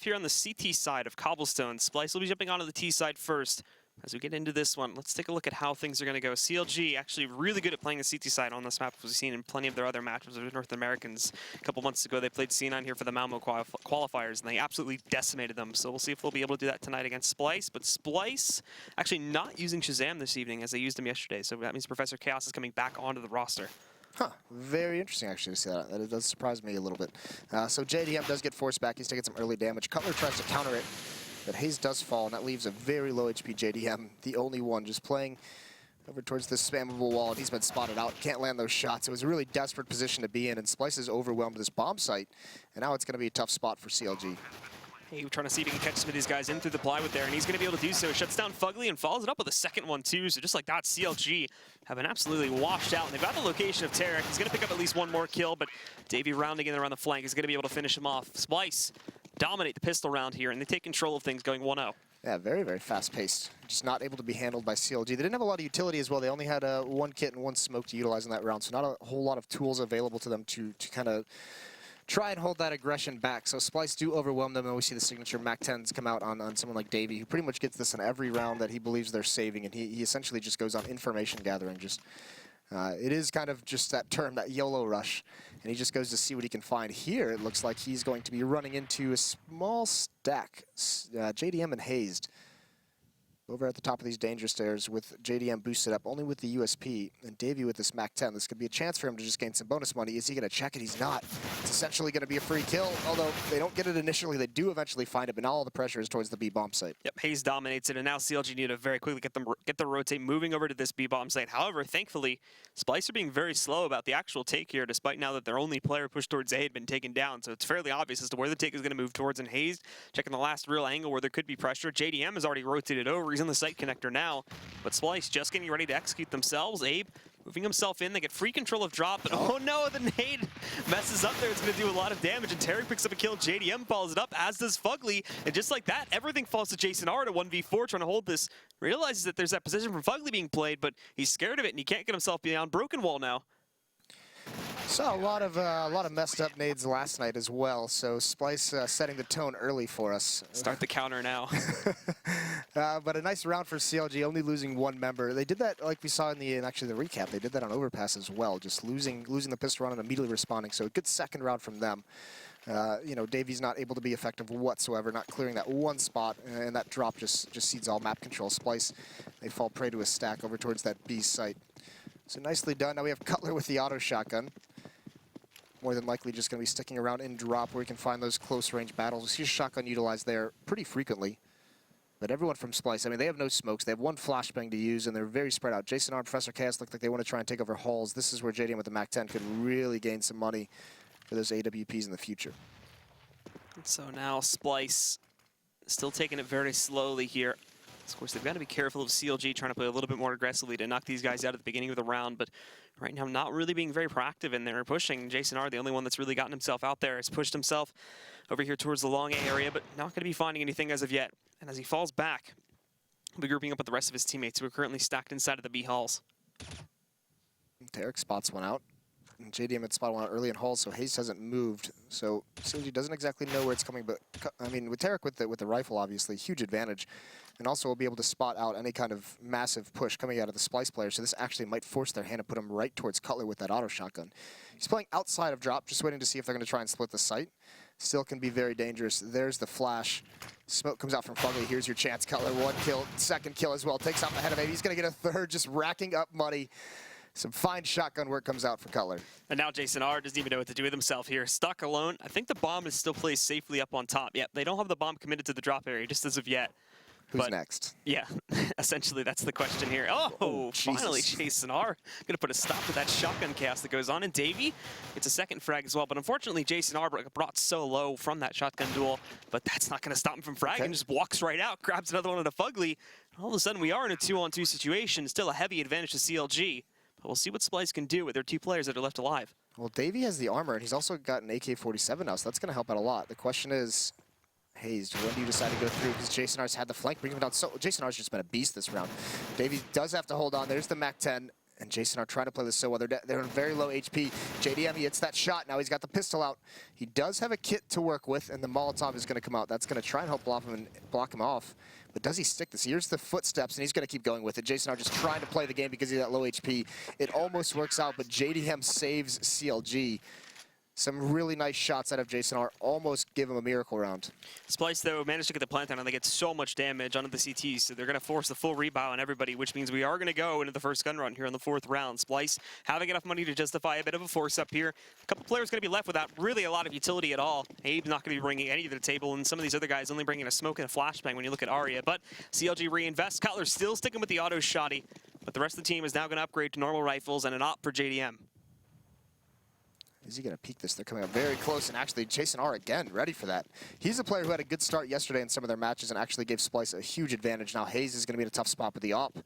here on the CT side of Cobblestone. Splyce will be jumping onto the T side first. As we get into this one, let's take a look at how things are going to go. CLG actually really good at playing the CT side on this map, as we've seen in plenty of their other matches with North Americans. A couple months ago, they played C9 here for the Malmo qualifiers, and they absolutely decimated them. So we'll see if they'll be able to do that tonight against Splyce. But Splyce actually not using Shazam this evening as they used him yesterday. So that means Professor Chaos is coming back onto the roster. Huh, very interesting actually to see that. It does surprise me a little bit. So JDM does get forced back. He's taking some early damage. Cutler tries to counter it, but Hayes does fall, and that leaves a very low HP JDM, the only one, just playing over towards this spammable wall, and he's been spotted out. Can't land those shots. It was a really desperate position to be in, and Splyce is overwhelmed this bomb site, and now it's going to be a tough spot for CLG. Hey, we're trying to see if he can catch some of these guys in through the plywood there, and he's going to be able to do so. Shuts down Fugly and follows it up with a second one, too. So just like that, CLG have been absolutely washed out. And they've got the location of Tarek. He's going to pick up at least one more kill, but Davey rounding in around the flank is going to be able to finish him off. Splyce dominate the pistol round here, and they take control of things going 1-0. Yeah, very, very fast-paced. Just not able to be handled by CLG. They didn't have a lot of utility as well. They only had one kit and one smoke to utilize in that round, so not a whole lot of tools available to them to kind of try and hold that aggression back. So Splyce do overwhelm them, and we see the signature MAC-10s come out on someone like Davey, who pretty much gets this in every round that he believes they're saving, and he essentially just goes on information gathering. Just it is kind of just that term, that YOLO rush, and he just goes to see what he can find. Here, it looks like he's going to be running into a small stack. JDM and Hazed over at the top of these danger stairs with JDM boosted up only with the USP, and Davey with this MAC-10. This could be a chance for him to just gain some bonus money. Is he going to check it? He's not. It's essentially going to be a free kill, although they don't get it initially. They do eventually find it, but now all the pressure is towards the B-bomb site. Yep, Hayes dominates it, and now CLG need to very quickly get the rotate moving over to this B-bomb site. However, thankfully, Splyce are being very slow about the actual take here, despite now that their only player pushed towards A had been taken down. So it's fairly obvious as to where the take is going to move towards, and Hayes checking the last real angle where there could be pressure. JDM has already rotated over. He's on the site connector now, but Splyce just getting ready to execute themselves. Abe moving himself in. They get free control of drop, but oh no, the nade messes up there. It's going to do a lot of damage, and Tarek picks up a kill. JDM follows it up, as does Fugly, and just like that, everything falls to Jason R to 1v4, trying to hold this. Realizes that there's that position from Fugly being played, but he's scared of it, and he can't get himself beyond Broken Wall now. Saw a lot of messed up nades last night as well, so Splyce setting the tone early for us. Start the counter now. But a nice round for CLG, only losing one member. They did that like we saw in actually the recap. They did that on Overpass as well, just losing the pistol round and immediately responding. So a good second round from them. You know, Davey's not able to be effective whatsoever, not clearing that one spot, and that drop just cedes all map control. Splyce, they fall prey to a stack over towards that B site. So nicely done. Now we have Cutler with the auto shotgun. More than likely just going to be sticking around in drop where we can find those close range battles. We see a shotgun utilized there pretty frequently. But everyone from Splyce, I mean, they have no smokes. They have one flashbang to use, and they're very spread out. Jason R and Professor Chaos look like they want to try and take over halls. This is where JDM with the MAC-10 could really gain some money for those AWPs in the future. So now Splyce still taking it very slowly here. Of course, they've got to be careful of CLG trying to play a little bit more aggressively to knock these guys out at the beginning of the round, but right now not really being very proactive in there pushing. Jason R, the only one that's really gotten himself out there, has pushed himself over here towards the long A area, but not going to be finding anything as of yet. And as he falls back, he'll be grouping up with the rest of his teammates who are currently stacked inside of the B halls. Tarek spots one out. And JDM had spotted one out early in halls, so Hayes hasn't moved. So CLG doesn't exactly know where it's coming, but I mean, with Tarek with the rifle, obviously, huge advantage. And also will be able to spot out any kind of massive push coming out of the Splyce player, so this actually might force their hand and put him right towards Cutler with that auto shotgun. He's playing outside of drop, just waiting to see if they're going to try and split the site. Still can be very dangerous. There's the flash. Smoke comes out from Fugly. Here's your chance, Cutler. One kill, second kill as well. Takes off the head of Abe. He's going to get a third, just racking up money. Some fine shotgun work comes out for Cutler. And now Jason R doesn't even know what to do with himself here. Stuck alone. I think the bomb is still placed safely up on top. Yeah, they don't have the bomb committed to the drop area, just as of yet. Who's next? Yeah, essentially that's the question here. Oh, finally Jason R gonna put a stop to that shotgun cast that goes on, and Davey gets a second frag as well, but unfortunately Jason R brought so low from that shotgun duel, but that's not gonna stop him from fragging. Just walks right out, grabs another one at a Fugly, and all of a sudden we are in a 2-on-2 situation, still a heavy advantage to CLG, but we'll see what Splyce can do with their two players that are left alive. Well, Davey has the armor, and he's also got an AK-47 now, so that's gonna help out a lot. The question is, Hayes, when do you decide to go through? Because Jason R's had the flank, bring him down. So Jason R's just been a beast this round. Davey does have to hold on. There's the MAC-10. And Jason are trying to play this so well. They're in very low HP. JDM, he hits that shot. Now he's got the pistol out. He does have a kit to work with, and the Molotov is going to come out. That's going to try and help block him off. But does he stick this? Here's the footsteps, and he's going to keep going with it. Jason are just trying to play the game because of that low HP. It almost works out, but JDM saves CLG. Some really nice shots out of Jason R. Almost give him a miracle round. Splyce, though, managed to get the plant down, and they get so much damage onto the CTs, so they're going to force the full rebound on everybody, which means we are going to go into the first gun run here in the 4th round. Splyce having enough money to justify a bit of a force up here. A couple players going to be left without really a lot of utility at all. Abe's not going to be bringing any to the table, and some of these other guys only bringing a smoke and a flashbang when you look at Arya. But CLG reinvests. Cutler still sticking with the auto shotty, but the rest of the team is now going to upgrade to normal rifles and an op for JDM. Is he going to peek this? They're coming up very close, and actually Jason R. again, ready for that. He's a player who had a good start yesterday in some of their matches and actually gave Splyce a huge advantage. Now Hayes is going to be in a tough spot, but the op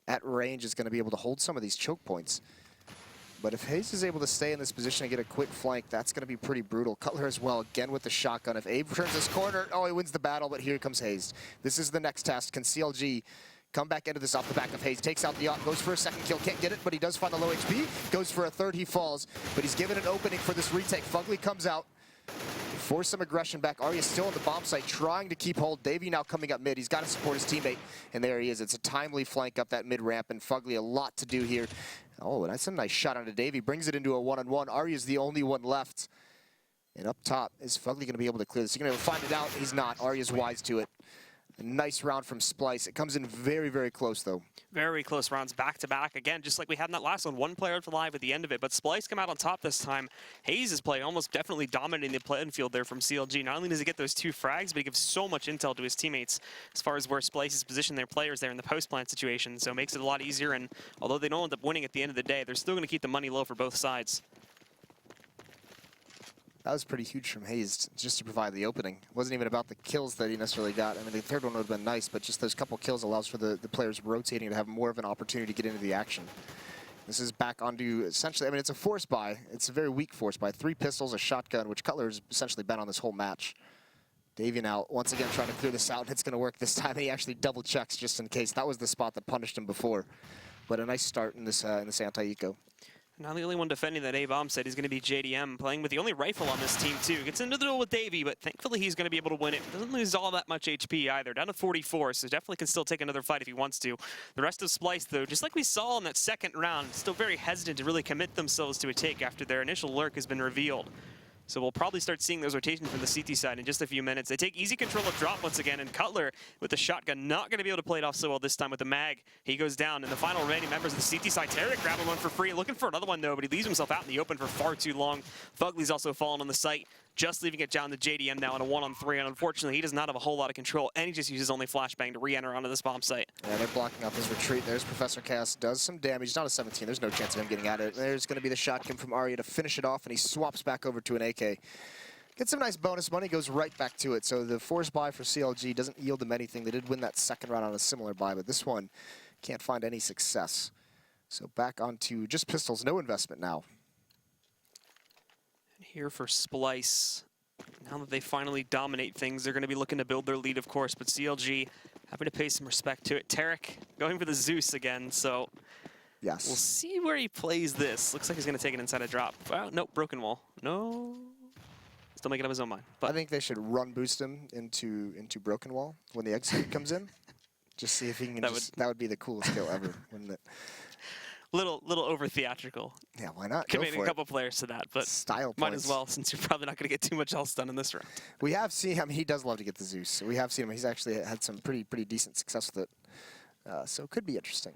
at range is going to be able to hold some of these choke points. But if Hayes is able to stay in this position and get a quick flank, that's going to be pretty brutal. Cutler as well, again with the shotgun. If Abe turns this corner, oh, he wins the battle, but here comes Hayes. This is the next test. Can CLG come back into this off the back of Hayes? Takes out the op, goes for a second kill, can't get it, but he does find the low HP. Goes for a third, he falls, but he's given an opening for this retake. Fugly comes out, force some aggression back. Arya's still on the bomb site, trying to keep hold. Davey now coming up mid. He's got to support his teammate, and there he is. It's a timely flank up that mid ramp, and Fugly a lot to do here. Oh, and that's a nice shot onto Davey. Brings it into a one-on-one. Arya's the only one left. And up top, is Fugly going to be able to clear this? He's going to find it out. He's not. Arya's wise to it. A nice round from Splyce. It comes in very, very close, though. Very close rounds back-to-back. Again, just like we had in that last one, one player alive at the end of it, but Splyce come out on top this time. Hayes' play almost definitely dominating the playing field there from CLG. Not only does he get those 2 frags, but he gives so much intel to his teammates as far as where Splyce is positioned their players there in the post-plant situation, so it makes it a lot easier, and although they don't end up winning at the end of the day, they're still going to keep the money low for both sides. That was pretty huge from Hayes just to provide the opening. It wasn't even about the kills that he necessarily got. I mean, the third one would have been nice, but just those couple kills allows for the players rotating to have more of an opportunity to get into the action. This is back onto, essentially, I mean, it's a force buy. It's a very weak force buy. 3 pistols, a shotgun, which Cutler has essentially been on this whole match. Davey now, once again, trying to clear this out. It's going to work this time. He actually double checks just in case. That was the spot that punished him before. But a nice start in this anti-eco. Now the only one defending that A-bomb site is going to be JDM, playing with the only rifle on this team, too. Gets into the duel with Davey, but thankfully he's going to be able to win it. Doesn't lose all that much HP either. Down to 44, so definitely can still take another fight if he wants to. The rest of Splyce, though, just like we saw in that second round, still very hesitant to really commit themselves to a take after their initial lurk has been revealed. So we'll probably start seeing those rotations from the CT side in just a few minutes. They take easy control of drop once again, and Cutler with the shotgun not going to be able to play it off so well this time with the mag. He goes down, and the final remaining members of the CT side, Tarek grabbing one for free, looking for another one though, but he leaves himself out in the open for far too long. Fugly's also fallen on the site, just leaving it down to JDM now in a 1-on-3, and unfortunately he does not have a whole lot of control, and he just uses only flashbang to re-enter onto this bomb site. Yeah, they're blocking up his retreat. There's Professor Chaos, does some damage. He's not a 17, there's no chance of him getting at it. There's going to be the shotgun from Arya to finish it off, and he swaps back over to an AK. Gets some nice bonus money, goes right back to it. So the force buy for CLG doesn't yield them anything. They did win that second round on a similar buy, but this one can't find any success. So back onto just pistols, no investment now. And here for Splyce, now that they finally dominate things, they're going to be looking to build their lead, of course, but CLG having to pay some respect to it. Tarek going for the Zeus again, so yes, we'll see where he plays this. Looks like he's going to take it inside a drop. Well, nope, broken wall. No. Still making up his own mind. But I think they should run boost him into broken wall when the execute comes in. Just see if he can. That would be the coolest kill ever, wouldn't it? Little over theatrical. Yeah, why not? Committing a couple players to that, but style might points as well, since you're probably not going to get too much else done in this round. We have seen him. He does love to get the Zeus. We have seen him. He's actually had some pretty decent success with it. So it could be interesting.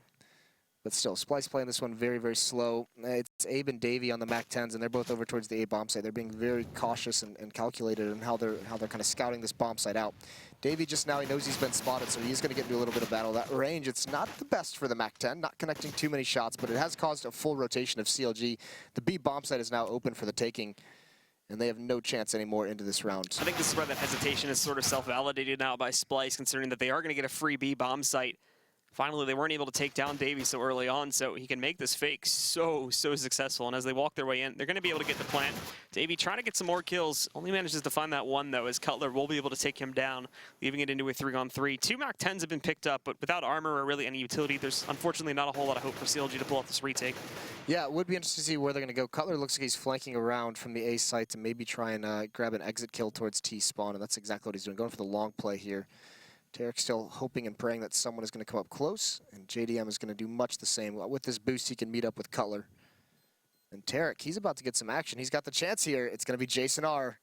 But still, Splyce playing this one very, very slow. It's Abe and Davey on the MAC-10s, and they're both over towards the A bomb site. They're being very cautious and calculated in how they're kind of scouting this bomb site out. Davey just now, he knows he's been spotted, so he's going to get into a little bit of battle. That range, it's not the best for the MAC-10, not connecting too many shots, but it has caused a full rotation of CLG. The B bomb site is now open for the taking, and they have no chance anymore into this round. I think this is where that hesitation is sort of self-validated now by Splyce, considering that they are going to get a free B bomb site Finally, they weren't able to take down Davey so early on, so he can make this fake so successful. And as they walk their way in, they're going to be able to get the plant. Davey trying to get some more kills, only manages to find that one, though, as Cutler will be able to take him down, leaving it into a 3-on-3. 2 MAC-10s have been picked up, but without armor or really any utility, there's unfortunately not a whole lot of hope for CLG to pull off this retake. Yeah, it would be interesting to see where they're going to go. Cutler looks like he's flanking around from the A site to maybe try and grab an exit kill towards T spawn, and that's exactly what he's doing, going for the long play here. Tarek still hoping and praying that someone is going to come up close, and JDM is going to do much the same. With this boost, he can meet up with Cutler. And Tarek, he's about to get some action. He's got the chance here. It's going to be Jason R.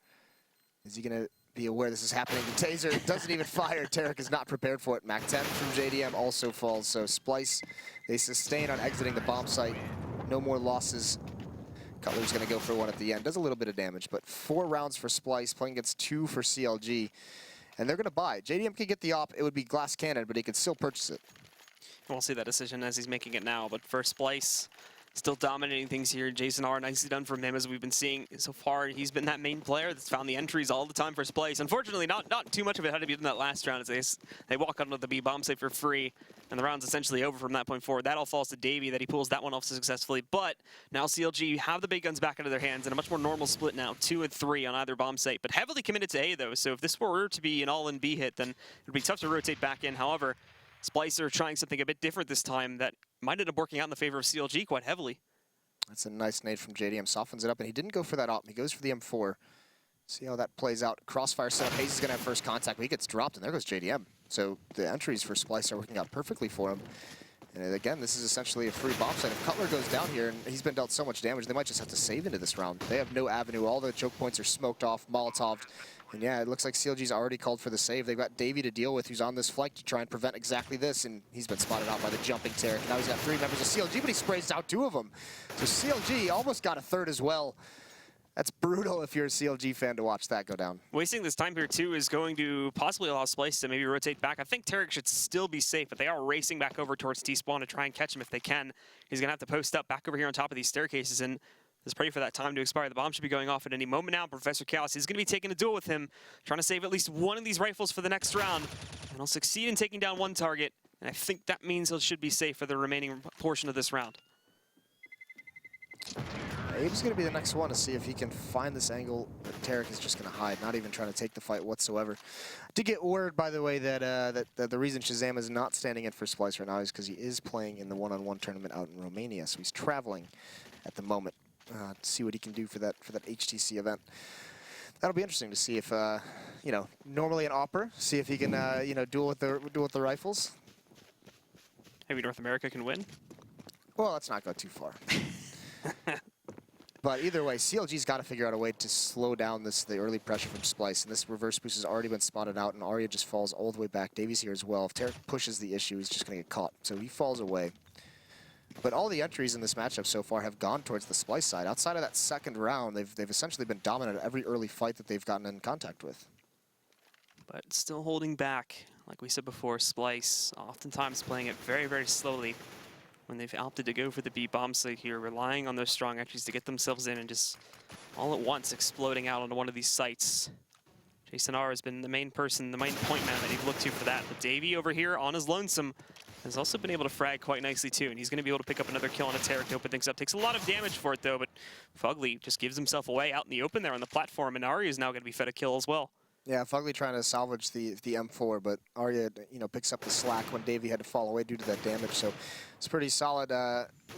Is he going to be aware this is happening? The taser doesn't even fire. Tarek is not prepared for it. MAC-10 from JDM also falls. So Splyce, they sustain on exiting the bomb site. No more losses. Cutler's going to go for one at the end. Does a little bit of damage, but 4 rounds for Splyce, playing against 2 for CLG. And they're going to buy. JDM can get the op. It would be glass cannon, but he could still purchase it. We'll see that decision as he's making it now. But for Splyce, still dominating things here. Jason R, nicely done from him, as we've been seeing so far. He's been that main player that's found the entries all the time for Splyce. Unfortunately, not too much of it had to be in that last round, as they walk onto the B bomb site for free. And the round's essentially over from that point forward. That all falls to Davey, that he pulls that one off successfully. But now CLG have the big guns back into their hands, and a much more normal split now, 2 and 3 on either bomb site. But heavily committed to A, though, so if this were to be an all-in B hit, then it would be tough to rotate back in. However, Splyce are trying something a bit different this time that might end up working out in the favor of CLG quite heavily. That's a nice nade from JDM. Softens it up, and he didn't go for that op. He goes for the M4. See how that plays out. Crossfire setup. Hayes is going to have first contact, but he gets dropped, and there goes JDM. So the entries for Splyce are working out perfectly for him. And again, this is essentially a free bomb site. If Cutler goes down here, and he's been dealt so much damage, they might just have to save into this round. They have no avenue. All the choke points are smoked off, Molotoved. And yeah, it looks like CLG's already called for the save. They've got Davey to deal with, who's on this flank to try and prevent exactly this, and he's been spotted out by the jumping Tarek. Now he's got 3 members of CLG, but he sprays out 2 of them. So CLG almost got a 3rd as well. That's brutal if you're a CLG fan to watch that go down. Wasting this time here, too, is going to possibly allow Splyce to maybe rotate back. I think Tarek should still be safe, but they are racing back over towards T-spawn to try and catch him if they can. He's going to have to post up back over here on top of these staircases, and just pray for that time to expire. The bomb should be going off at any moment now. Professor Chaos is going to be taking a duel with him, trying to save at least one of these rifles for the next round. And he'll succeed in taking down one target, and I think that means he should be safe for the remaining portion of this round. Abe's going to be the next one to see if he can find this angle, but Tarek is just going to hide, not even trying to take the fight whatsoever. I did get word, by the way, that the reason Shazam is not standing in for Splyce right now is because he is playing in the one-on-one tournament out in Romania, so he's traveling at the moment to see what he can do for that HTC event. That'll be interesting to see if, you know, normally an opera, see if he can, you know, duel with the rifles. Maybe North America can win? Well, let's not go too far. But either way, CLG's got to figure out a way to slow down the early pressure from Splyce. And this reverse boost has already been spotted out, and Arya just falls all the way back. Davies here as well. If Tarek pushes the issue, he's just going to get caught. So he falls away. But all the entries in this matchup so far have gone towards the Splyce side. Outside of that second round, they've essentially been dominant at every early fight that they've gotten in contact with. But still holding back. Like we said before, Splyce oftentimes playing it very slowly. When they've opted to go for the B bomb site here, relying on those strong entries to get themselves in and just all at once exploding out onto one of these sites. Jason R has been the main person, the main point man that he'd look to for that. But Davey over here on his lonesome has also been able to frag quite nicely too, and he's going to be able to pick up another kill on a Tarek to open things up. Takes a lot of damage for it though, but Fugly just gives himself away out in the open there on the platform, and Arya is now going to be fed a kill as well. Yeah, Fugly trying to salvage the M4, but Arya, you know, picks up the slack when Davey had to fall away due to that damage. So it's a pretty solid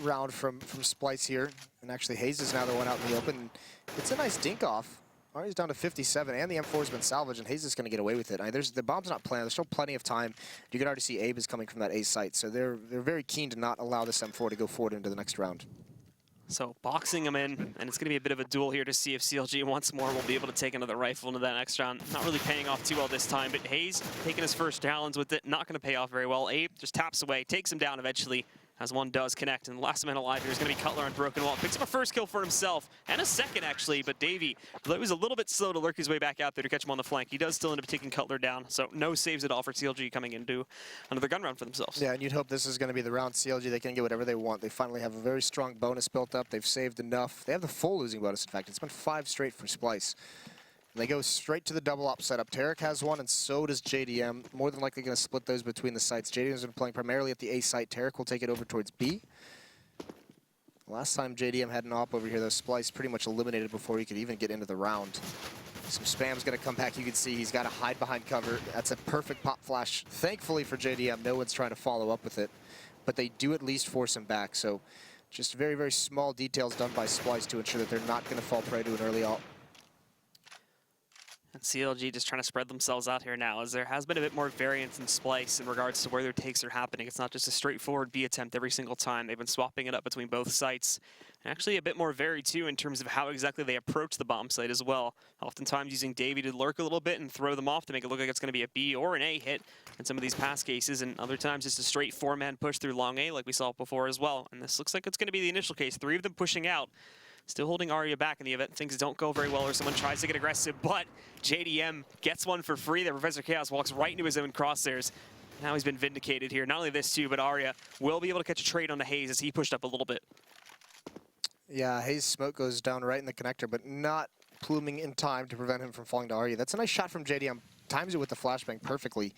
round from Splyce here. And actually, Hayes is now the one out in the open. It's a nice dink off. Arya's down to 57, and the M4 has been salvaged, and Hayes is going to get away with it. I mean, the bomb's not planted. There's still plenty of time. You can already see Abe is coming from that A site, so they're very keen to not allow this M4 to go forward into the next round. So boxing him in, and it's going to be a bit of a duel here to see if CLG once more will be able to take another rifle into that next round. Not really paying off too well this time, but Hayes taking his first challenge with it, not going to pay off very well. Abe just taps away, takes him down eventually, as one does connect, and the last man alive here is going to be Cutler on Broken Wall. Picks up a first kill for himself, and a second actually, but Davey was a little bit slow to lurk his way back out there to catch him on the flank. He does still end up taking Cutler down, so no saves at all for CLG coming into another gun round for themselves. Yeah, and you'd hope this is going to be the round CLG. They can get whatever they want. They finally have a very strong bonus built up. They've saved enough. They have the full losing bonus, in fact. It's been 5 straight for Splyce. And they go straight to the double op setup. Tarek has one, and so does JDM. More than likely going to split those between the sites. JDM's been playing primarily at the A site. Tarek will take it over towards B. Last time JDM had an op over here, though, Splyce pretty much eliminated before he could even get into the round. Some spam's going to come back. You can see he's got to hide behind cover. That's a perfect pop flash. Thankfully for JDM, no one's trying to follow up with it. But they do at least force him back. So just very, very small details done by Splyce to ensure that they're not going to fall prey to an early ult. And CLG just trying to spread themselves out here now, as there has been a bit more variance in Splyce in regards to where their takes are happening. It's not just a straightforward B attempt every single time. They've been swapping it up between both sites. And actually a bit more varied, too, in terms of how exactly they approach the bomb site as well. Oftentimes using Davey to lurk a little bit and throw them off to make it look like it's going to be a B or an A hit in some of these past cases, and other times just a straight four-man push through long A like we saw before as well. And this looks like it's going to be the initial case. 3 of them pushing out. Still holding Arya back in the event things don't go very well or someone tries to get aggressive, but JDM gets one for free. The Professor Chaos walks right into his own crosshairs. Now he's been vindicated here. Not only this too, but Arya will be able to catch a trade on the Haze as he pushed up a little bit. Yeah, Haze smoke goes down right in the connector, but not pluming in time to prevent him from falling to Arya. That's a nice shot from JDM. Times it with the flashbang perfectly.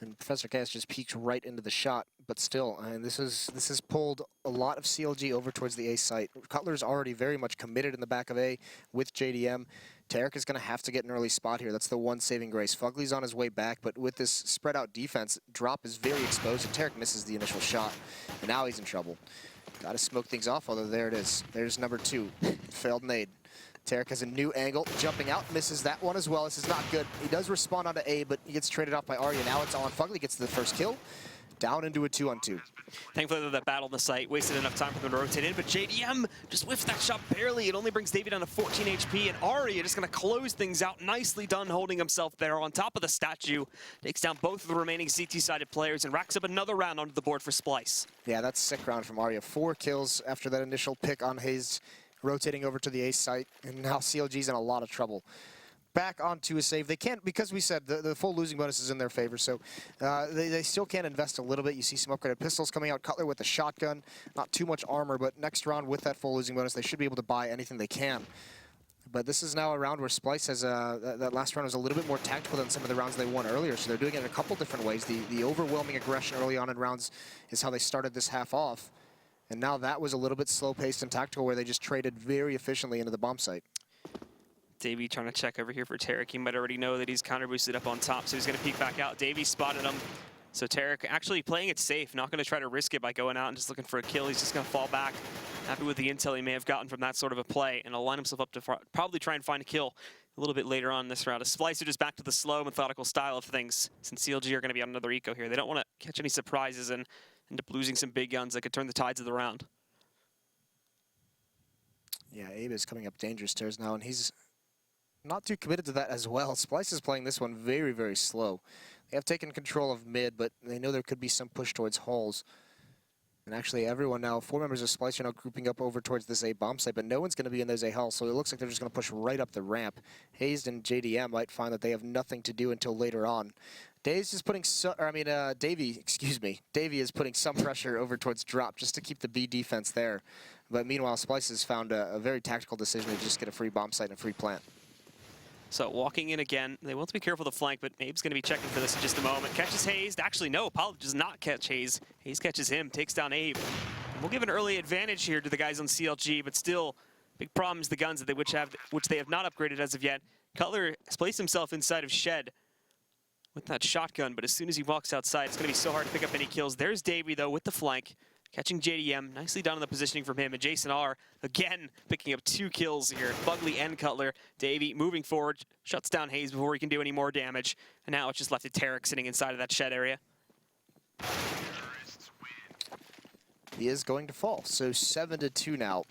And Professor Chaos just peeks right into the shot, but still, I mean, this has pulled a lot of CLG over towards the A site. Cutler's already very much committed in the back of A with JDM. Tarek is going to have to get an early spot here. That's the one saving grace. Fugly's on his way back, but with this spread out defense, Drop is very exposed, and Tarek misses the initial shot, and now he's in trouble. Got to smoke things off, although there it is. There's number 2. Failed nade. Tarek has a new angle, jumping out, misses that one as well. This is not good. He does respond onto A, but he gets traded off by Arya. Now it's on. Fugly gets the first kill, down into a 2-on-2. Thankfully, that battle on the site wasted enough time for them to rotate in, but JDM just whiffs that shot barely. It only brings David down to 14 HP, and Arya just going to close things out. Nicely done holding himself there on top of the statue. Takes down both of the remaining CT-sided players and racks up another round onto the board for Splyce. Yeah, that's a sick round from Arya. 4 kills after that initial pick on Haze, rotating over to the A site, and now CLG's in a lot of trouble. Back onto a save. They can't, because we said the full losing bonus is in their favor, so they still can invest a little bit. You see some upgraded pistols coming out. Cutler with a shotgun. Not too much armor, but next round with that full losing bonus, they should be able to buy anything they can. But this is now a round where Splyce has, that last round was a little bit more tactical than some of the rounds they won earlier, so they're doing it in a couple different ways. The overwhelming aggression early on in rounds is how they started this half off. And now that was a little bit slow-paced and tactical, where they just traded very efficiently into the bomb site. Davey trying to check over here for Tarek. He might already know that he's counter-boosted up on top, so he's going to peek back out. Davey spotted him. So Tarek actually playing it safe, not going to try to risk it by going out and just looking for a kill. He's just going to fall back. Happy with the intel he may have gotten from that sort of a play, and he'll line himself up to probably try and find a kill a little bit later on in this round. A Splyce are just back to the slow, methodical style of things, since CLG are going to be on another eco here. They don't want to catch any surprises and end up losing some big guns that could turn the tides of the round. Yeah, Abe is coming up dangerous stairs now, and he's not too committed to that as well. Splyce is playing this one very, very slow. They have taken control of mid, but they know there could be some push towards halls. And actually everyone now, 4 members of Splyce are now grouping up over towards this A bomb site, but no one's going to be in those A halls, so it looks like they're just going to push right up the ramp. Hazed and JDM might find that they have nothing to do until later on. Davey is putting Davey is putting some pressure over towards Drop just to keep the B defense there. But meanwhile, Splyce has found a very tactical decision to just get a free bomb site and a free plant. So walking in again, they want to be careful of the flank, but Abe's going to be checking for this in just a moment. Catches Haze. Actually, no, Apollo does not catch Haze. Haze catches him, takes down Abe. And we'll give an early advantage here to the guys on CLG, but still, big problem is the guns that they which they have not upgraded as of yet. Cutler has placed himself inside of Shed with that shotgun, but as soon as he walks outside, it's going to be so hard to pick up any kills. There's Davey, though, with the flank. Catching JDM, nicely done on the positioning from him. And Jason R, again, picking up 2 kills here. Fugly and Cutler. Davey moving forward, shuts down Haze before he can do any more damage. And now it's just left to Tarek sitting inside of that shed area. He is going to fall, so 7-2 now.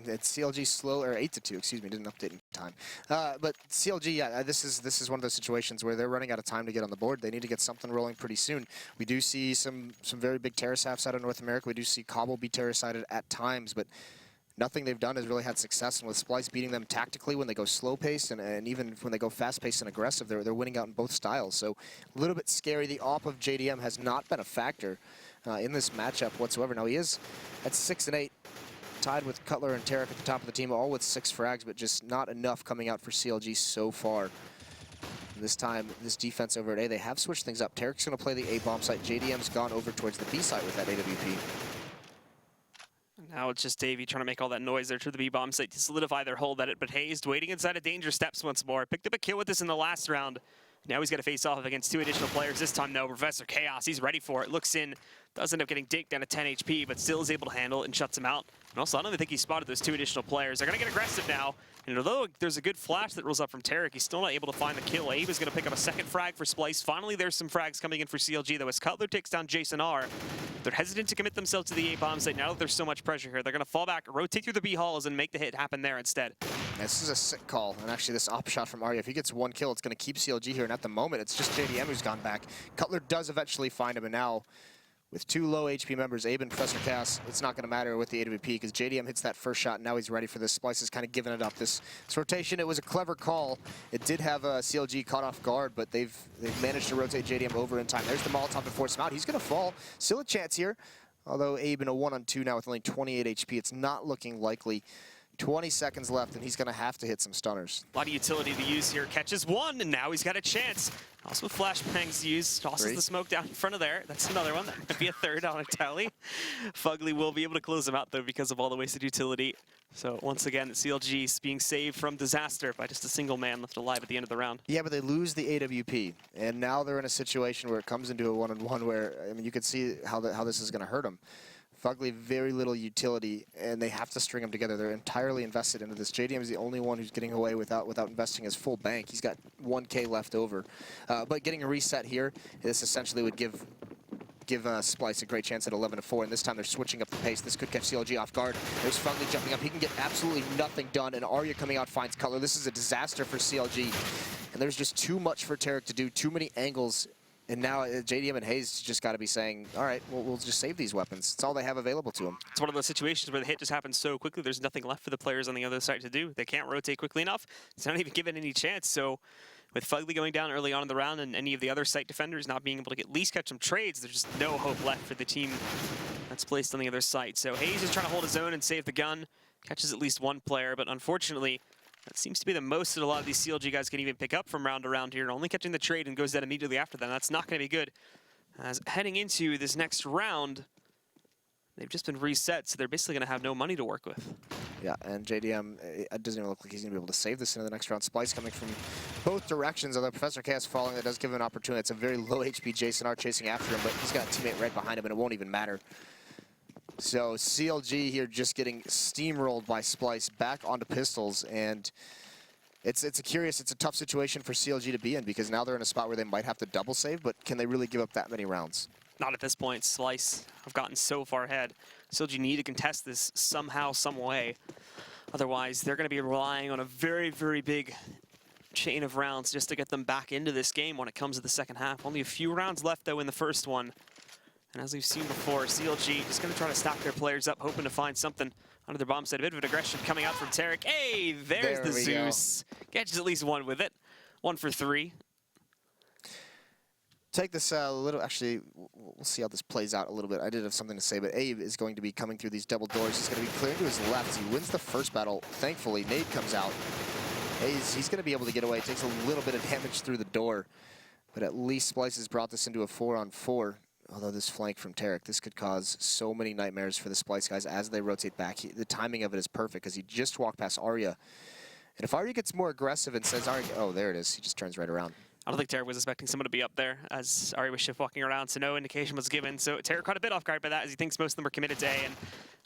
It's CLG slow, or 8-2, excuse me, didn't update in time. But CLG, yeah, this is one of those situations where they're running out of time to get on the board. They need to get something rolling pretty soon. We do see some very big terrace halves out of North America. We do see Cbble be terrace-sided at times, but nothing they've done has really had success. And with Splyce beating them tactically when they go slow-paced and even when they go fast-paced and aggressive, they're winning out in both styles. So a little bit scary. The AWP of JDM has not been a factor in this matchup whatsoever. Now he is at 6-8. tied with Cutler and Tarek at the top of the team, all with 6 frags, but just not enough coming out for CLG so far. And this time, this defense over at A, they have switched things up. Tarek's going to play the A bomb site. JDM's gone over towards the B site with that AWP. Now it's just Davey trying to make all that noise there to the B-bomb site to solidify their hold at it, but Hayes waiting inside of danger steps once more. Picked up a kill with this in the last round. Now he's got to face off against 2 additional players. This time, though, Professor Chaos, he's ready for it. Looks in, does end up getting dinked down to 10 HP, but still is able to handle it and shuts him out. And also, I don't even think he spotted those 2 additional players. They're going to get aggressive now. And although there's a good flash that rolls up from Tarek, he's still not able to find the kill. Abe is going to pick up a second frag for Splyce. Finally, there's some frags coming in for CLG, though, as Cutler takes down Jason R. They're hesitant to commit themselves to the A-bomb site now that there's so much pressure here. They're going to fall back, rotate through the B halls, and make the hit happen there instead. This is a sick call, and actually this op shot from Arya, if he gets 1 kill, it's going to keep CLG here, and at the moment, it's just JDM who's gone back. Cutler does eventually find him, and now, with 2 low HP members, Abe and Professor Cass, it's not going to matter with the AWP, because JDM hits that first shot, and now he's ready for this. Splyce is kind of giving it up. This rotation, it was a clever call. It did have CLG caught off guard, but they've managed to rotate JDM over in time. There's the Molotov to force him out. He's going to fall. Still a chance here, although Abe in a 1-on-2 now with only 28 HP. It's not looking likely. 20 seconds left, and he's going to have to hit some stunners. A lot of utility to use here. Catches 1, and now he's got a chance. Also flashbangs used. Tosses the smoke down in front of there. That's another one. That might be a third on a tally. Fugly will be able to close him out, though, because of all the wasted utility. So, once again, CLG is being saved from disaster by just a single man left alive at the end of the round. Yeah, but they lose the AWP, and now they're in a situation where it comes into a 1-on-1 where, I mean, you can see how this is going to hurt them. Fugly, very little utility, and they have to string them together. They're entirely invested into this. JDM is the only one who's getting away without investing his full bank. He's got 1K left over. But getting a reset here, this essentially would give Splyce a great chance at 11-4, and this time they're switching up the pace. This could catch CLG off guard. There's Fugly jumping up. He can get absolutely nothing done, and Arya coming out finds Cutler. This is a disaster for CLG, and there's just too much for Tarek to do, too many angles. And now JDM and Hayes just got to be saying, all right, we'll just save these weapons. It's all they have available to them. It's one of those situations where the hit just happens so quickly, there's nothing left for the players on the other side to do. They can't rotate quickly enough. It's not even given any chance. So with Fugly going down early on in the round and any of the other site defenders not being able to at least catch some trades, there's just no hope left for the team that's placed on the other side. So Hayes is trying to hold his own and save the gun. Catches at least 1 player, but unfortunately, that seems to be the most that a lot of these CLG guys can even pick up from round to round here. Only catching the trade and goes dead immediately after them. That's not going to be good. As heading into this next round, they've just been reset, so they're basically going to have no money to work with. Yeah, and JDM, it doesn't even look like he's going to be able to save this into the next round. Splyce coming from both directions, although Professor Chaos falling, that does give him an opportunity. It's a very low HP Jason R chasing after him, but he's got a teammate right behind him, and it won't even matter. So CLG here just getting steamrolled by Splyce back onto pistols, and it's a tough situation for CLG to be in, because now they're in a spot where they might have to double save, but can they really give up that many rounds? Not at this point. Splyce have gotten so far ahead. CLG need to contest this somehow, some way. Otherwise, they're going to be relying on a very, very big chain of rounds just to get them back into this game when it comes to the second half. Only a few rounds left, though, in the first one. And as we've seen before, CLG just going to try to stack their players up, hoping to find something under their bomb set. A bit of an aggression coming out from Tarek. Hey, there's the Zeus. Catches at least 1 with it. 1 for 3. Take this actually, we'll see how this plays out a little bit. I did have something to say, but Abe is going to be coming through these double doors. He's going to be clearing to his left. He wins the first battle. Thankfully, Nade comes out. He's going to be able to get away. It takes a little bit of damage through the door, but at least Splyce has brought this into a 4-on-4. Although this flank from Tarek, this could cause so many nightmares for the Splyce guys as they rotate back. The timing of it is perfect, because he just walked past Arya. And if Arya gets more aggressive and says, Arya, oh, there it is. He just turns right around. I don't think Tarek was expecting someone to be up there as Arya was shift walking around, so no indication was given. So Tarek caught a bit off guard by that, as he thinks most of them are committed to A. And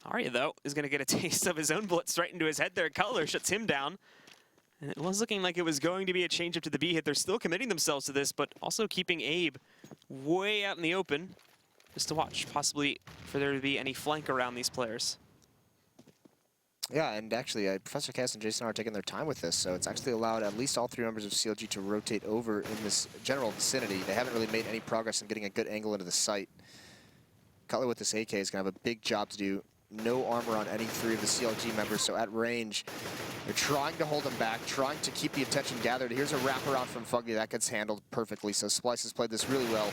Arya, though, is going to get a taste of his own bullets right into his head there. Cutler shuts him down. And it was looking like it was going to be a change up to the B hit. They're still committing themselves to this, but also keeping Abe way out in the open, just to watch, possibly for there to be any flank around these players. Yeah, and actually, Professor Cass and Jason are taking their time with this, so it's actually allowed at least all 3 members of CLG to rotate over in this general vicinity. They haven't really made any progress in getting a good angle into the site. Cutler with this AK is going to have a big job to do. No armor on any 3 of the CLG members, so at range, they're trying to hold them back, trying to keep the attention gathered. Here's a wraparound from Fugly. That gets handled perfectly, so Splyce has played this really well.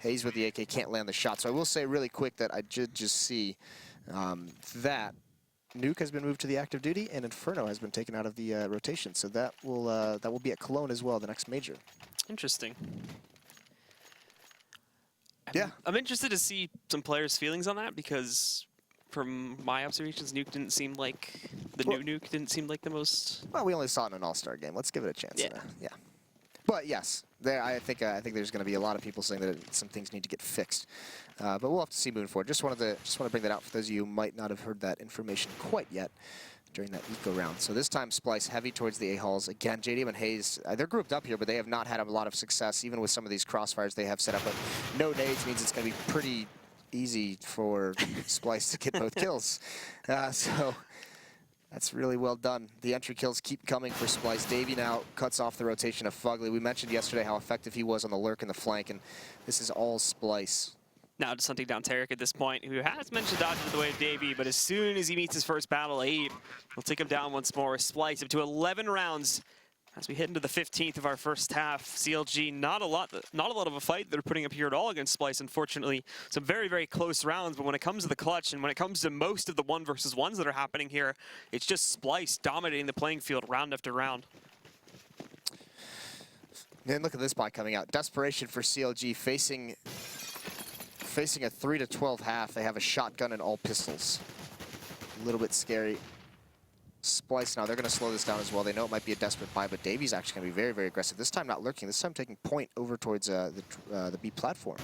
Hayes with the AK can't land the shot. So I will say really quick that I did just see that Nuke has been moved to the active duty, and Inferno has been taken out of the rotation. So that will be at Cologne as well, the next major. Interesting. Yeah. I'm interested to see some players' feelings on that because from my observations, Nuke didn't seem like, new Nuke didn't seem like the most... Well, we only saw it in an all-star game. Let's give it a chance. Yeah. Yeah. But yes, I think there's going to be a lot of people saying that some things need to get fixed. But we'll have to see moving forward. Just want to bring that out for those of you who might not have heard that information quite yet during that eco round. So this time Splyce heavy towards the A-Halls. Again, JDM and Hayes, they're grouped up here, but they have not had a lot of success, even with some of these crossfires they have set up. But no nades means it's going to be pretty easy for Splyce to get both kills. So that's really well done. The entry kills keep coming for Splyce. Davey now cuts off the rotation of Fugly. We mentioned yesterday how effective he was on the lurk and the flank, and this is all Splyce. Now just hunting down Tarek at this point, who has mentioned dodging the way of Davey, but as soon as he meets his first battle, Abe will take him down once more. Splyce up to 11 rounds as we head into the 15th of our first half. CLG, not a lot of a fight they're putting up here at all against Splyce, unfortunately. Some very, very close rounds, but when it comes to the clutch and when it comes to most of the 1 versus 1s that are happening here, it's just Splyce dominating the playing field round after round. And look at this buy coming out. Desperation for CLG facing a 3-12 half. They have a shotgun and all pistols. A little bit scary. Splyce now, they're going to slow this down as well. They know it might be a desperate buy, but Davey's actually going to be very, very aggressive. This time not lurking. This time taking point over towards the B platform.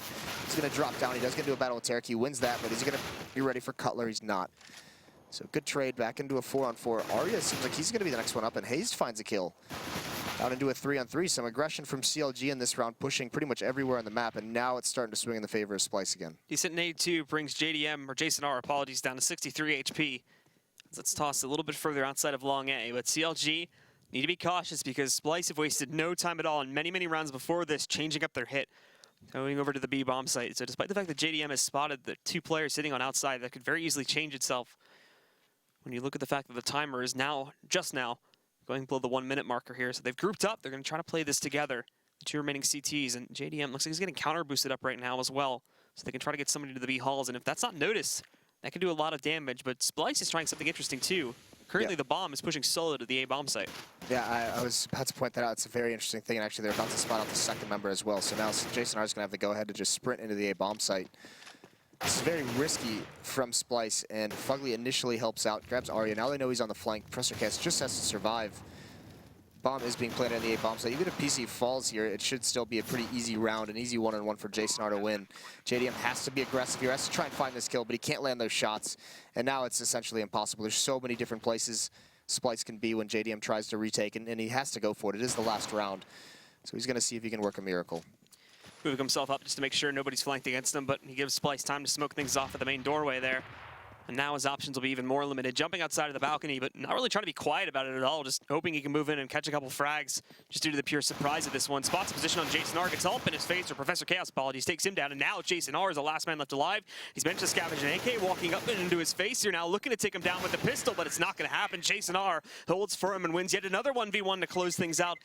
He's going to drop down. He does get into a battle with Tarek. He wins that, but is he going to be ready for Cutler? He's not. So good trade back into a 4-on-4. Arya seems like he's going to be the next one up, and Hayes finds a kill. Down into a 3-on-3. Some aggression from CLG in this round, pushing pretty much everywhere on the map, and now it's starting to swing in the favor of Splyce again. Decent nade 2 brings JDM, or Jason R, apologies, down to 63 HP. Let's toss a little bit further outside of long A, but CLG need to be cautious because Splyce have wasted no time at all in many, many rounds before this, changing up their hit, going over to the B bomb site. So despite the fact that JDM has spotted the 2 players sitting on outside, that could very easily change itself. When you look at the fact that the timer is now, just now, going below the 1-minute marker here. So they've grouped up. They're going to try to play this together. The 2 remaining CTs, and JDM looks like he's getting counter boosted up right now as well. So they can try to get somebody to the B halls, and if that's not noticed, that can do a lot of damage. But Splyce is trying something interesting too. Currently, the bomb is pushing solo to the A bomb site. Yeah, I was about to point that out. It's a very interesting thing, and actually they're about to spot out the second member as well. So now Jason R is going to have the go-ahead to just sprint into the A bomb site. This is very risky from Splyce, and Fugly initially helps out, grabs Arya. Now they know he's on the flank. Professor Cass just has to survive. Bomb is being played on the A bomb site. Even if PC falls here, it should still be a pretty easy round, an easy 1-on-1 for Jason R to win. JDM has to be aggressive here, has to try and find this kill, but he can't land those shots. And now it's essentially impossible. There's so many different places Splyce can be when JDM tries to retake, and he has to go for it. It is the last round. So he's going to see if he can work a miracle. Moving himself up just to make sure nobody's flanked against him, but he gives Splyce time to smoke things off at the main doorway there. And now his options will be even more limited. Jumping outside of the balcony, but not really trying to be quiet about it at all. Just hoping he can move in and catch a couple frags just due to the pure surprise of this one. Spots position on Jason R. Gets all up in his face, or Professor Chaos, apologies, takes him down. And now Jason R is the last man left alive. He's managed to scavenge an AK, walking up and into his face here now, looking to take him down with the pistol, but it's not going to happen. Jason R holds firm and wins yet another 1v1 to close things out.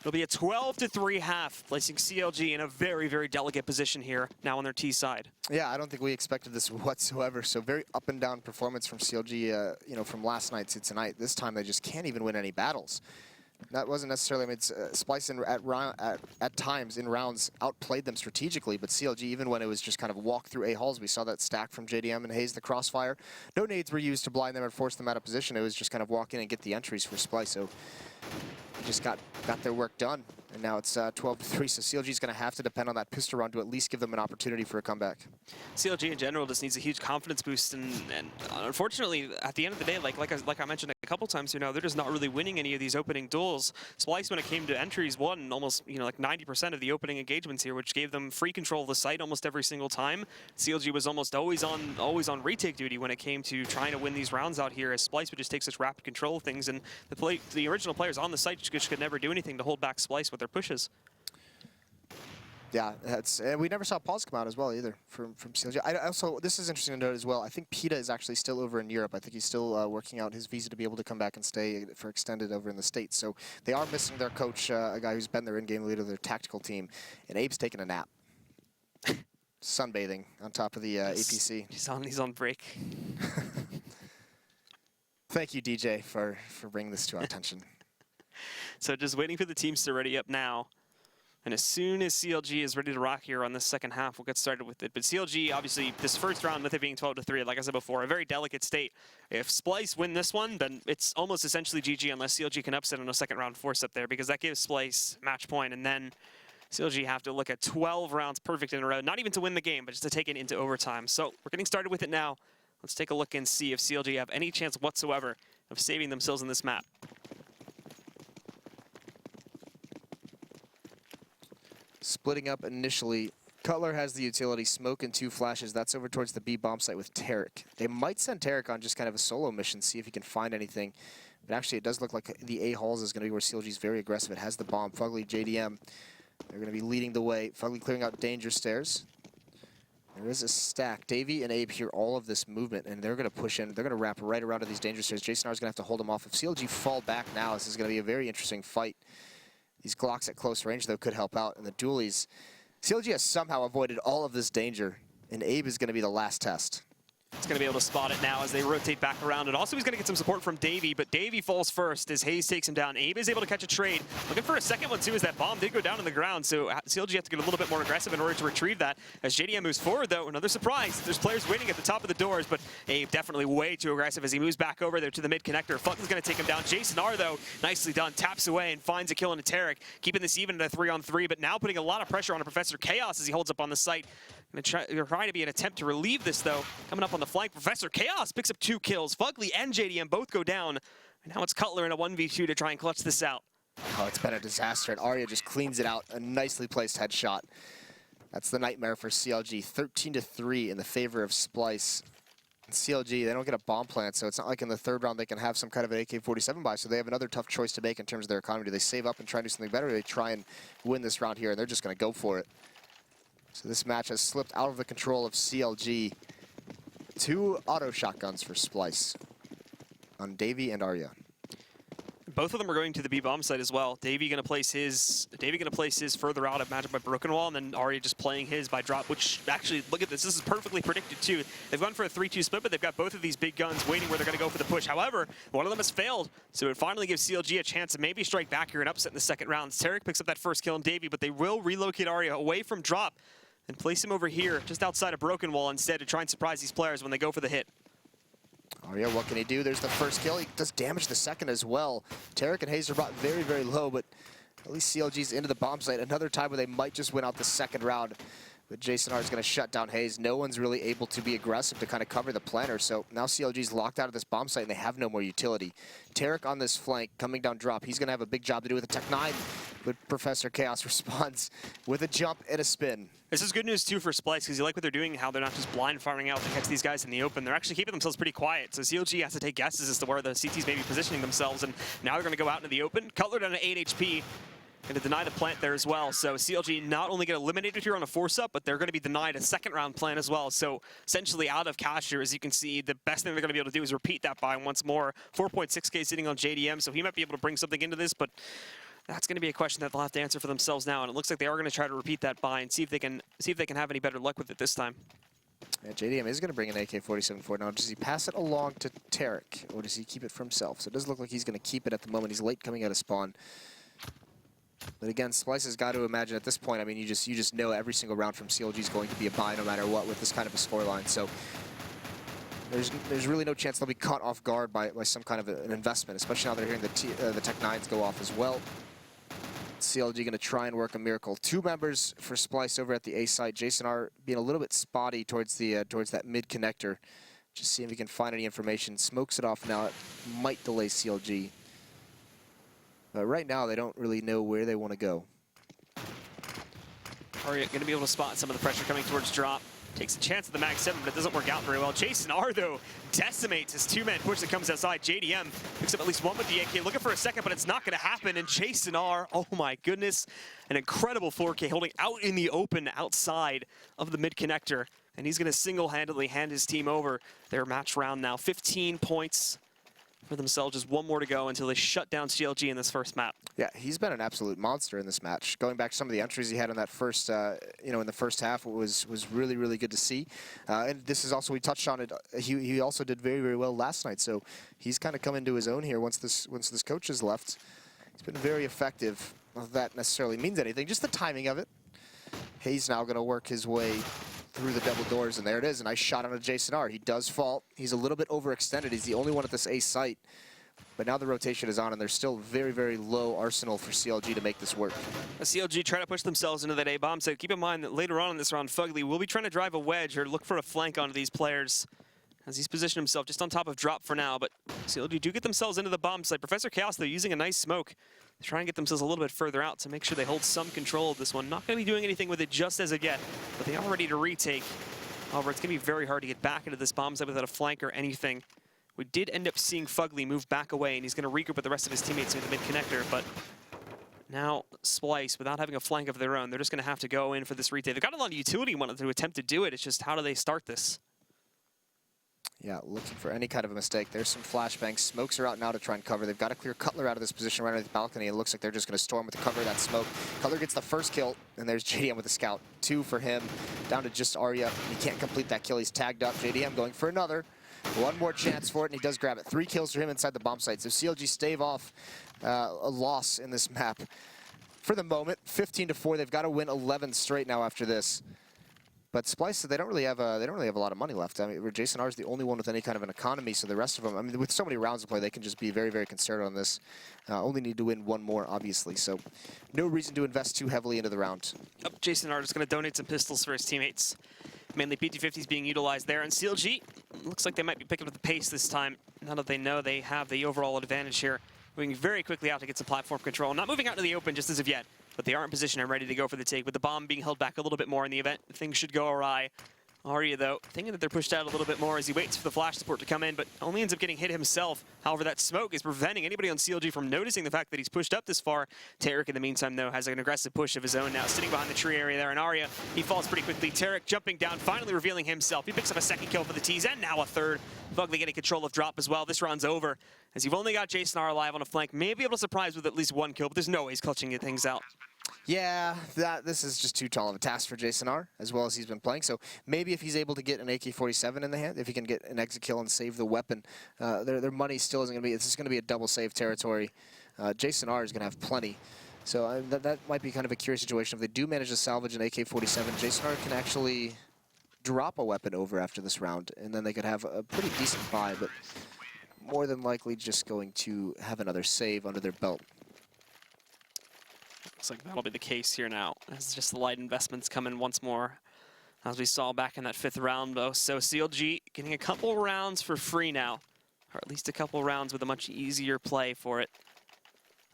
It'll be a 12-3 half, placing CLG in a very, very delicate position here, now on their T side. Yeah, I don't think we expected this whatsoever. So very up and down performance from CLG, from last night to tonight. This time they just can't even win any battles. That wasn't necessarily, I mean, Splyce at times in rounds outplayed them strategically, but CLG, even when it was just kind of walk through A-halls, we saw that stack from JDM and Hayes, the crossfire. No nades were used to blind them and force them out of position. It was just kind of walk in and get the entries for Splyce. So just got their work done, and now it's 12-3, so CLG's going to have to depend on that pistol run to at least give them an opportunity for a comeback. CLG in general just needs a huge confidence boost, and unfortunately, at the end of the day, like I mentioned a couple times, they're just not really winning any of these opening duels. Splyce, when it came to entries, won almost, like 90% of the opening engagements here, which gave them free control of the site almost every single time. CLG was almost always on retake duty when it came to trying to win these rounds out here, as Splyce would just take such rapid control of things, and the original players on the site just could never do anything to hold back Splyce with their pushes. Yeah, and we never saw pause come out as well either from CLG. Also, this is interesting to note as well. I think PETA is actually still over in Europe. I think he's still working out his visa to be able to come back and stay for extended over in the States. So they are missing their coach, a guy who's been their in-game leader of their tactical team, and Abe's taking a nap. Sunbathing on top of the APC. He's on break. Thank you, DJ, for bringing this to our attention. So just waiting for the teams to ready up now. And as soon as CLG is ready to rock here on this second half, we'll get started with it. But CLG, obviously, this first round, with it being 12-3, like I said before, a very delicate state. If Splyce win this one, then it's almost essentially GG unless CLG can upset on a second round force up there, because that gives Splyce match point, and then CLG have to look at 12 rounds perfect in a row, not even to win the game, but just to take it into overtime. So we're getting started with it now. Let's take a look and see if CLG have any chance whatsoever of saving themselves in this map. Splitting up initially, Cutler has the utility, smoke and 2 flashes. That's over towards the B bomb site with Tarek. They might send Tarek on just kind of a solo mission, see if he can find anything. But actually, it does look like the A halls is going to be where CLG is very aggressive. It has the bomb. Fugly, JDM, they're going to be leading the way. Fugly clearing out danger stairs. There is a stack. Davey and Abe hear all of this movement, and they're going to push in. They're going to wrap right around to these danger stairs. Jason R is going to have to hold them off. If CLG fall back now, this is going to be a very interesting fight. These Glocks at close range, though, could help out. And the dualies, CLG has somehow avoided all of this danger, and Abe is going to be the last test. He's going to be able to spot it now as they rotate back around. And also he's going to get some support from Davey, but Davey falls first as Hayes takes him down. Abe is able to catch a trade. Looking for a second one, too, as that bomb did go down on the ground. So CLG have to get a little bit more aggressive in order to retrieve that. As JDM moves forward, though, another surprise. There's players waiting at the top of the doors, but Abe definitely way too aggressive as he moves back over there to the mid-connector. Fugly's going to take him down. Jason R, though, nicely done. Taps away and finds a kill into Tarek, keeping this even at a 3-on-3, but now putting a lot of pressure on Professor Chaos as he holds up on the site. They're trying to be an attempt to relieve this, though. Coming up on the flank, Professor Chaos picks up 2 kills. Fugly and JDM both go down. And now it's Cutler in a 1v2 to try and clutch this out. Oh, it's been a disaster, and Arya just cleans it out. A nicely placed headshot. That's the nightmare for CLG. 13-3 in the favor of Splyce. And CLG, they don't get a bomb plant, so it's not like in the third round they can have some kind of an AK-47 buy, so they have another tough choice to make in terms of their economy. Do they save up and try and do something better, or do they try and win this round here, and they're just going to go for it? So this match has slipped out of the control of CLG. 2 auto shotguns for Splyce on Davey and Arya. Both of them are going to the B bomb site as well. Davey going to place his further out at matchup by Broken Wall, and then Arya just playing his by drop, which actually, look at this. This is perfectly predicted too. They've gone for a 3-2 split, but they've got both of these big guns waiting where they're going to go for the push. However, one of them has failed, so it finally gives CLG a chance to maybe strike back here and upset in the second round. Tarek picks up that first kill on Davey, but they will relocate Arya away from drop and place him over here, just outside of Broken Wall instead, to try and surprise these players when they go for the hit. Arya, what can he do? There's the first kill. He does damage the second as well. Tarek and Hayes are brought very, very low, but at least CLG's into the bomb site. Another time where they might just win out the second round. But Jason R is going to shut down Hayes. No one's really able to be aggressive to kind of cover the planter. So now CLG's locked out of this bomb site and they have no more utility. Tarek on this flank coming down drop. He's going to have a big job to do with a Tech 9. But Professor Chaos responds with a jump and a spin. This is good news too for Splyce, because you like what they're doing, how they're not just blind firing out to catch these guys in the open. They're actually keeping themselves pretty quiet. So CLG has to take guesses as to where the CTs may be positioning themselves. And now they're going to go out into the open. Cutler down to 8 HP. Going to deny the plant there as well. So CLG not only get eliminated here on a force-up, but they're going to be denied a second-round plant as well. So essentially out of cash here, as you can see, the best thing they're going to be able to do is repeat that buy once more. 4.6K sitting on JDM, so he might be able to bring something into this, but that's going to be a question that they'll have to answer for themselves now. And it looks like they are going to try to repeat that buy and see if they can have any better luck with it this time. Yeah, JDM is going to bring an AK-47 forward. Now, does he pass it along to Tarek, or does he keep it for himself? So it does look like he's going to keep it at the moment. He's late coming out of spawn. But again, Splyce has got to imagine at this point, I mean, you just know every single round from CLG is going to be a buy no matter what with this kind of a scoreline. So there's really no chance they'll be caught off guard by some kind of an investment, especially now they're hearing the Tech 9s go off as well. CLG going to try and work a miracle. 2 members for Splyce over at the A site. Jason R being a little bit spotty towards that mid connector. Just see if he can find any information. Smokes it off now. It might delay CLG. But right now, they don't really know where they want to go. Arya going to be able to spot some of the pressure coming towards drop. Takes a chance at the Mag 7, but it doesn't work out very well. Jason R, though, decimates his 2-man push that comes outside. JDM picks up at least one with the AK. Looking for a second, but it's not going to happen. And Jason R, oh my goodness, an incredible 4K holding out in the open outside of the mid-connector. And he's going to single-handedly hand his team over their match round now. 15 points for themselves. Just one more to go until they shut down CLG in this first map. Yeah, he's been an absolute monster in this match. Going back to some of the entries he had in that first, in the first half, was really, really good to see. And this is also, we touched on it, he also did very, very well last night. So he's kind of come into his own here once this coach has left. He's been very effective. Not that that necessarily means anything, just the timing of it. Hayes now going to work his way through the double doors, and there it is. A nice shot on a Jason R. He does fall. He's a little bit overextended. He's the only one at this A site. But now the rotation is on, and there's still very, very low arsenal for CLG to make this work. CLG try to push themselves into that A bomb. So keep in mind that later on in this round, Fugly will be trying to drive a wedge or look for a flank onto these players, as he's positioned himself just on top of drop for now. But CLG do get themselves into the bomb site. Professor Chaos, they're using a nice smoke to try and get themselves a little bit further out to make sure they hold some control of this one. Not going to be doing anything with it just as of yet, but they are ready to retake. However, it's going to be very hard to get back into this bomb site without a flank or anything. We did end up seeing Fugly move back away, and he's going to regroup with the rest of his teammates in the mid-connector, but now Splyce, without having a flank of their own, they're just going to have to go in for this retake. They've got a lot of utility wanted to attempt to do it. It's just how do they start this? Yeah, looking for any kind of a mistake. There's some flashbangs. Smokes are out now to try and cover. They've got to clear Cutler out of this position right on the balcony. It looks like they're just going to storm with the cover of that smoke. Cutler gets the first kill, and there's JDM with the scout. 2 for him, down to just Arya. He can't complete that kill. He's tagged up. JDM going for another. One more chance for it, and he does grab it. 3 kills for him inside the bomb site. So CLG stave off a loss in this map. For the moment, 15-4. They've got to win 11 straight now after this. But Splyce, they don't really have a lot of money left. I mean, Jason R is the only one with any kind of an economy. So the rest of them, I mean, with so many rounds to play, they can just be very, very conservative on this. Only need to win 1 more, obviously. So no reason to invest too heavily into the round. Jason R is going to donate some pistols for his teammates. Mainly PT-50s being utilized there, and CLG looks like they might be picking up the pace this time. Now that they know they have the overall advantage here, moving very quickly out to get some platform control. Not moving out to the open just as of yet, but they are in position and ready to go for the take. With the bomb being held back a little bit more in the event, things should go awry. Arya, though, thinking that they're pushed out a little bit more as he waits for the flash support to come in, but only ends up getting hit himself. However, that smoke is preventing anybody on CLG from noticing the fact that he's pushed up this far. Tarek, in the meantime, though, has an aggressive push of his own now, sitting behind the tree area there. And Arya, he falls pretty quickly. Tarek jumping down, finally revealing himself. He picks up a second kill for the T's, and now a third. Fugly getting control of drop as well. This round's over, as you've only got Jason R alive on a flank. May be able to surprise with at least 1 kill, but there's no way he's clutching things out. Yeah, this is just too tall of a task for Jason R, as well as he's been playing. So maybe if he's able to get an AK-47 in the hand, if he can get an exit kill and save the weapon, their money still isn't going to be, this is going to be a double save territory. Jason R is going to have plenty. So that might be kind of a curious situation. If they do manage to salvage an AK-47, Jason R can actually drop a weapon over after this round, and then they could have a pretty decent buy, but more than likely just going to have another save under their belt. Looks like that'll be the case here now, as just the light investments come in once more, as we saw back in that 5th round, though. So CLG getting a couple rounds for free now, or at least a couple rounds with a much easier play for it,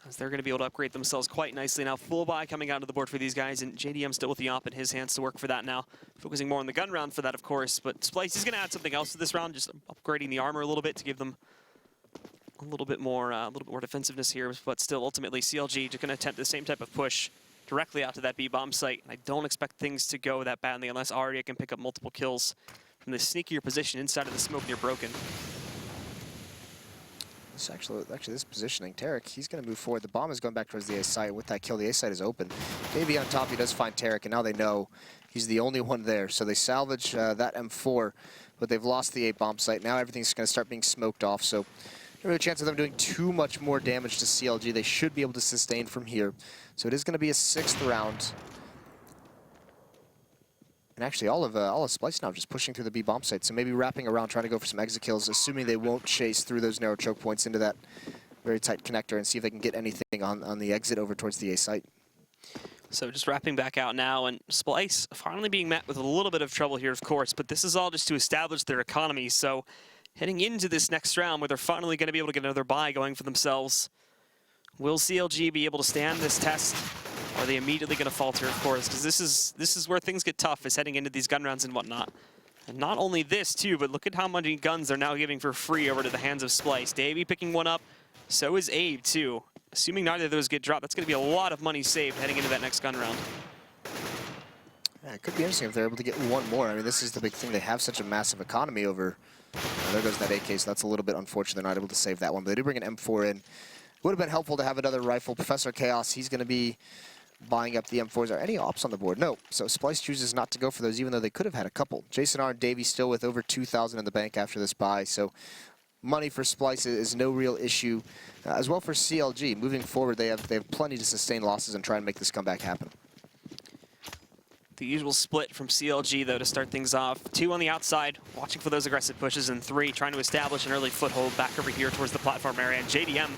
as they're going to be able to upgrade themselves quite nicely now. Full buy coming out of the board for these guys, and JDM still with the op in his hands to work for that now. Focusing more on the gun round for that, of course, but Splyce is going to add something else to this round, just upgrading the armor a little bit to give them a little bit more defensiveness here, but still, ultimately, CLG just going to attempt the same type of push directly out to that B-bomb site. I don't expect things to go that badly unless Arya can pick up multiple kills from the sneakier position inside of the smoke near Broken. Actually, this positioning, Tarek, he's going to move forward. The bomb is going back towards the A site. With that kill, the A site is open. Maybe on top, he does find Tarek, and now they know he's the only one there. So they salvage that M4, but they've lost the A bomb site. Now everything's going to start being smoked off. So no real chance of them doing too much more damage to CLG. They should be able to sustain from here. So it is going to be a 6th round. And actually, all of Splyce now just pushing through the B bomb site. So maybe wrapping around, trying to go for some exit kills, assuming they won't chase through those narrow choke points into that very tight connector and see if they can get anything on the exit over towards the A site. So just wrapping back out now, and Splyce finally being met with a little bit of trouble here, of course, but this is all just to establish their economy. So heading into this next round where they're finally going to be able to get another buy going for themselves, will CLG be able to stand this test? Or are they immediately going to falter, of course? Because this is where things get tough, is heading into these gun rounds and whatnot. And not only this, too, but look at how many guns they're now giving for free over to the hands of Splyce. Davey picking one up, so is Abe, too. Assuming neither of those get dropped, that's going to be a lot of money saved heading into that next gun round. Yeah, it could be interesting if they're able to get 1 more. I mean, this is the big thing. They have such a massive economy over There goes that AK, so that's a little bit unfortunate. They're not able to save that one, but they do bring an M4 in. Would have been helpful to have another rifle. Professor Chaos, he's going to be buying up the M4s. Are any ops on the board? No. So Splyce chooses not to go for those, even though they could have had a couple. Jason R and Davey still with over 2,000 in the bank after this buy. So money for Splyce is no real issue. As well for CLG. Moving forward, they have plenty to sustain losses and try and make this comeback happen. The usual split from CLG, though, to start things off. 2 on the outside, watching for those aggressive pushes, and 3 trying to establish an early foothold back over here towards the platform area. And JDM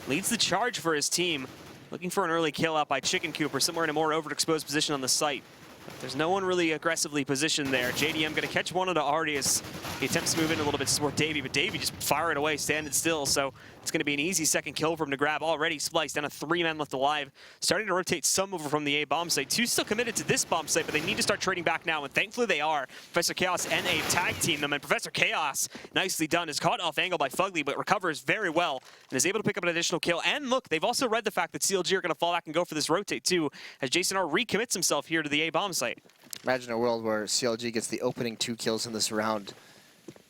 leads the charge for his team, looking for an early kill out by Chicken Coop or somewhere in a more overexposed position on the site. But there's no one really aggressively positioned there. JDM going to catch one of the Arias. He attempts to move in a little bit to support Davey, but Davey just firing away, standing still. So it's going to be an easy second kill for him to grab. Already Splyce down to 3 men left alive. Starting to rotate some over from the A bomb site. 2 still committed to this bomb site, but they need to start trading back now, and thankfully they are. Professor Chaos and A tag team them, and Professor Chaos, nicely done, is caught off angle by Fugly, but recovers very well and is able to pick up an additional kill. And look, they've also read the fact that CLG are going to fall back and go for this rotate too, as Jason R recommits himself here to the A bomb site. Imagine a world where CLG gets the opening 2 kills in this round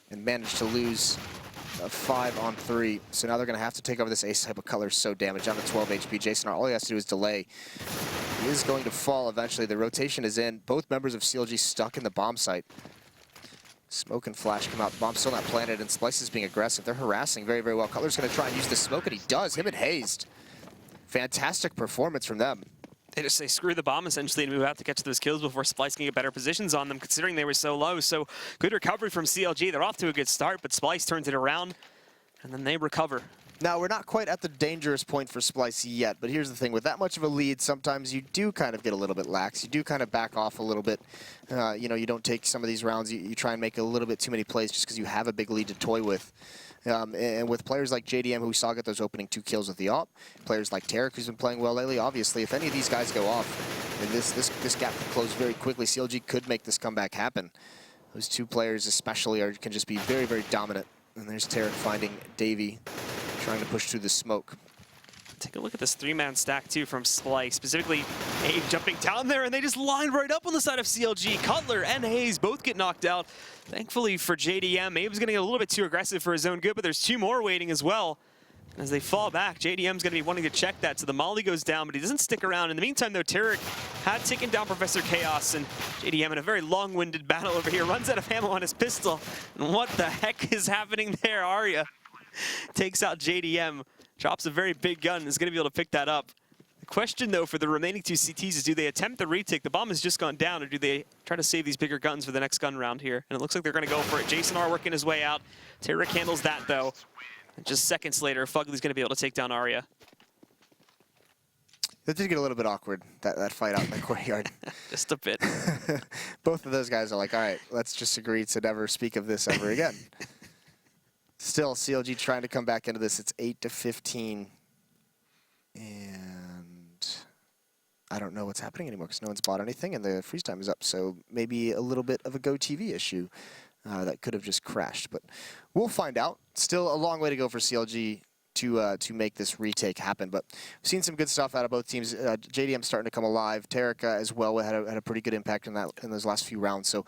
and manage to lose 5 on 3. So now they're going to have to take over this ace type of color. So damaged, down to 12 HP. Jason R, all he has to do is delay. He is going to fall eventually. The rotation is in. Both members of CLG stuck in the bomb site. Smoke and flash come out. The bomb's still not planted, and Splyce is being aggressive. They're harassing very, very well. Cutler's going to try and use the smoke, and he does. Him and Hazed. Fantastic performance from them. They just say screw the bomb essentially and move out to catch those kills before Splyce can get better positions on them, considering they were so low. So good recovery from CLG. They're off to a good start, but Splyce turns it around, and then they recover. Now, we're not quite at the dangerous point for Splyce yet, but here's the thing. With that much of a lead, sometimes you do kind of get a little bit lax. You do kind of back off a little bit. You know, you don't take some of these rounds. You try and make a little bit too many plays just because you have a big lead to toy with. And with players like JDM, who we saw get those opening 2 kills with the AWP, players like Tarek, who's been playing well lately, obviously, if any of these guys go off, then this gap can close very quickly. CLG could make this comeback happen. Those 2 players especially can just be very, very dominant. And there's Tarek finding Davey, trying to push through the smoke. Take a look at this 3-man stack, too, from Splyce. Specifically, Abe jumping down there, and they just lined right up on the side of CLG. Cutler and Hayes both get knocked out. Thankfully for JDM, Abe's going to get a little bit too aggressive for his own good, but there's 2 more waiting as well. As they fall back, JDM's going to be wanting to check that, so the molly goes down, but he doesn't stick around. In the meantime, though, Tarek had taken down Professor Chaos, and JDM in a very long-winded battle over here runs out of ammo on his pistol. And what the heck is happening there? Arya takes out JDM. Drops a very big gun and is going to be able to pick that up. The question, though, for the remaining 2 CTs is, do they attempt the retake? The bomb has just gone down, or do they try to save these bigger guns for the next gun round here? And it looks like they're going to go for it. Jason R working his way out. Tarek handles that, though. And just seconds later, Fugly's going to be able to take down Arya. That did get a little bit awkward, that fight out in the courtyard. Just a bit. Both of those guys are like, all right, let's just agree to never speak of this ever again. Still, CLG trying to come back into this. It's 8-15. And I don't know what's happening anymore because no one's bought anything and the freeze time is up. So maybe a little bit of a Go TV issue that could have just crashed. But we'll find out. Still a long way to go for CLG to make this retake happen. But we've seen some good stuff out of both teams. JDM starting to come alive. Tarek as well had a pretty good impact in those last few rounds. So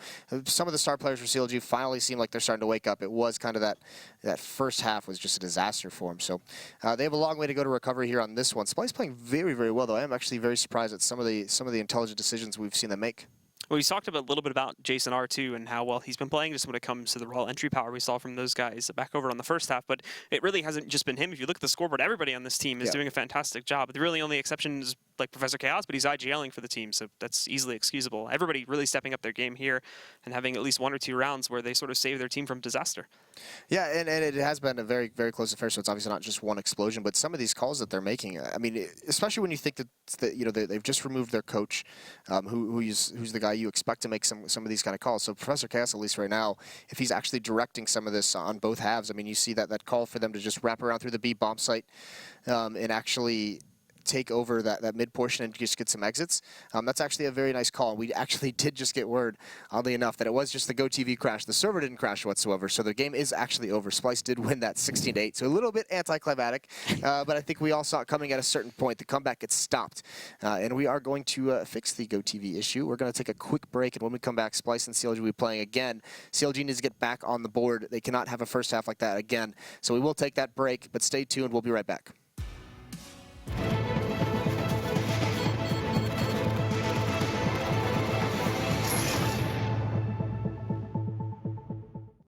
some of the star players for CLG finally seem like they're starting to wake up. It was kind of that first half was just a disaster for them. So they have a long way to go to recovery here on this one. Splyce playing very, very well, though. I am actually very surprised at some of the intelligent decisions we've seen them make. Well, we talked a little bit about Jason R, too, and how well he's been playing just when it comes to the raw entry power we saw from those guys back over on the first half. But it really hasn't just been him. If you look at the scoreboard, everybody on this team is doing a fantastic job. The really only exception is like Professor Chaos, but he's IGLing for the team, so that's easily excusable. Everybody really stepping up their game here and having at least 1 or 2 rounds where they sort of save their team from disaster. Yeah, and it has been a very, very close affair, so it's obviously not just one explosion, but some of these calls that they're making, I mean, especially when you think that you know, they've just removed their coach, who's the guy you expect to make some of these kind of calls. So Professor Chaos, at least right now, if he's actually directing some of this on both halves, I mean, you see that call for them to just wrap around through the B bomb site and actually take over that mid portion and just get some exits. That's actually a very nice call. We actually did just get word, oddly enough, that it was just the GoTV crash. The server didn't crash whatsoever, so the game is actually over. Splyce did win that 16-8, so a little bit anticlimactic, but I think we all saw it coming at a certain point. The comeback gets stopped, and we are going to fix the GoTV issue. We're going to take a quick break, and when we come back, Splyce and CLG will be playing again. CLG needs to get back on the board. They cannot have a first half like that again, so we will take that break, but stay tuned. We'll be right back.